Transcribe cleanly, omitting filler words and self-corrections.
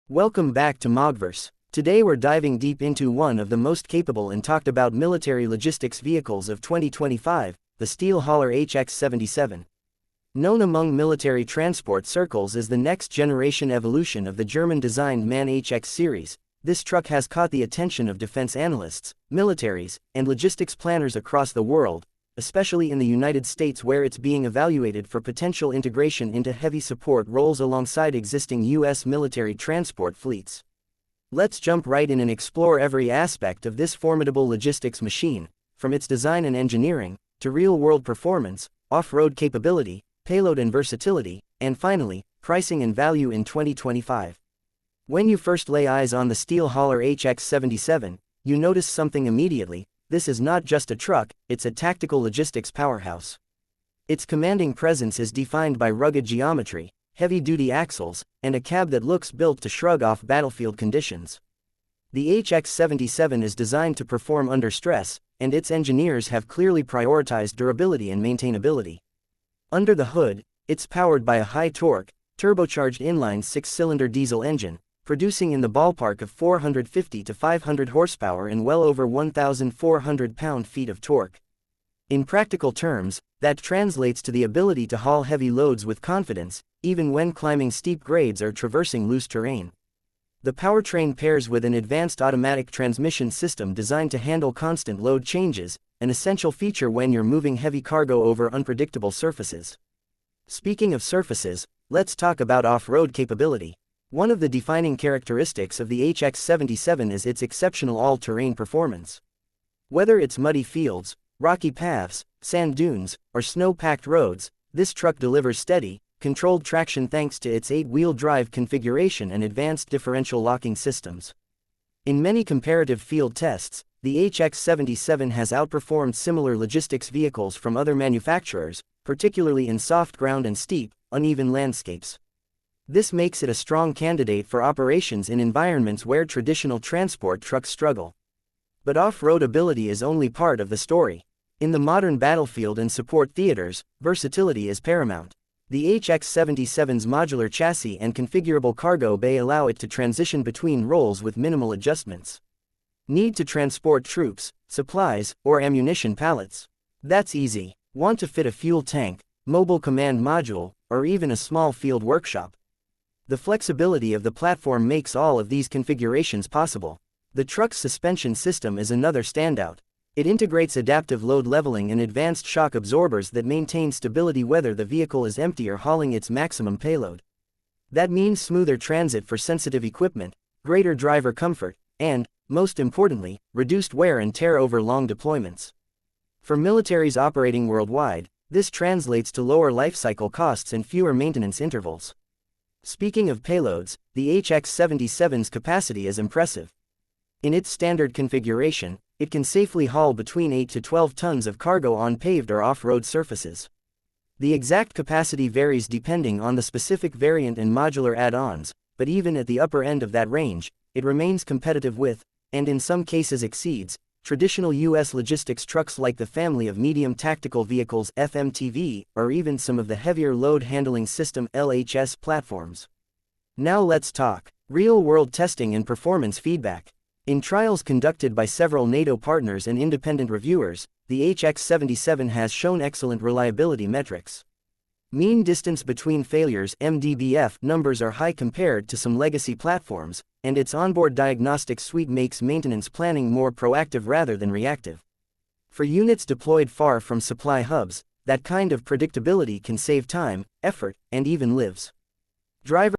Welcome back to Mogverse. Today we're diving deep into one of the most capable and talked about military logistics vehicles of 2025, the steel hauler HX-77. Known among military transport circles as the next-generation evolution of the German-designed MAN HX series, this truck has caught the attention of defense analysts, militaries, and logistics planners across the world, especially in the United States where it's being evaluated for potential integration into heavy support roles alongside existing U.S. military transport fleets. Let's jump right in and explore every aspect of this formidable logistics machine, from its design and engineering, to real-world performance, off-road capability, payload and versatility, and finally, pricing and value in 2025. When you first lay eyes on the steel hauler HX-77, you notice something immediately. This is not just a truck, it's a tactical logistics powerhouse. Its commanding presence is defined by rugged geometry, heavy-duty axles, and a cab that looks built to shrug off battlefield conditions. The HX-77 is designed to perform under stress, and its engineers have clearly prioritized durability and maintainability. Under the hood, it's powered by a high-torque, turbocharged inline six-cylinder diesel engine, producing in the ballpark of 450 to 500 horsepower and well over 1,400 pound-feet of torque. In practical terms, that translates to the ability to haul heavy loads with confidence, even when climbing steep grades or traversing loose terrain. The powertrain pairs with an advanced automatic transmission system designed to handle constant load changes, an essential feature when you're moving heavy cargo over unpredictable surfaces. Speaking of surfaces, let's talk about off-road capability. One of the defining characteristics of the HX-77 is its exceptional all-terrain performance. Whether it's muddy fields, rocky paths, sand dunes, or snow-packed roads, this truck delivers steady, controlled traction thanks to its 8-wheel drive configuration and advanced differential locking systems. In many comparative field tests, the HX-77 has outperformed similar logistics vehicles from other manufacturers, particularly in soft ground and steep, uneven landscapes. This makes it a strong candidate for operations in environments where traditional transport trucks struggle. But off-road ability is only part of the story. In the modern battlefield and support theaters, versatility is paramount. The HX-77's modular chassis and configurable cargo bay allow it to transition between roles with minimal adjustments. Need to transport troops, supplies, or ammunition pallets? That's easy. Want to fit a fuel tank, mobile command module, or even a small field workshop? The flexibility of the platform makes all of these configurations possible. The truck's suspension system is another standout. It integrates adaptive load leveling and advanced shock absorbers that maintain stability whether the vehicle is empty or hauling its maximum payload. That means smoother transit for sensitive equipment, greater driver comfort, and, most importantly, reduced wear and tear over long deployments. For militaries operating worldwide, this translates to lower lifecycle costs and fewer maintenance intervals. Speaking of payloads, the HX-77's capacity is impressive. In its standard configuration, it can safely haul between 8 to 12 tons of cargo on paved or off-road surfaces. The exact capacity varies depending on the specific variant and modular add-ons, but even at the upper end of that range, it remains competitive with, and in some cases exceeds, traditional U.S. logistics trucks like the family of medium tactical vehicles FMTV, or even some of the heavier load handling system LHS platforms. Now let's talk real-world testing and performance feedback. In trials conducted by several NATO partners and independent reviewers, the HX-77 has shown excellent reliability metrics. Mean distance between failures (MDBF) numbers are high compared to some legacy platforms, and its onboard diagnostics suite makes maintenance planning more proactive rather than reactive. For units deployed far from supply hubs, that kind of predictability can save time, effort, and even lives. Drivers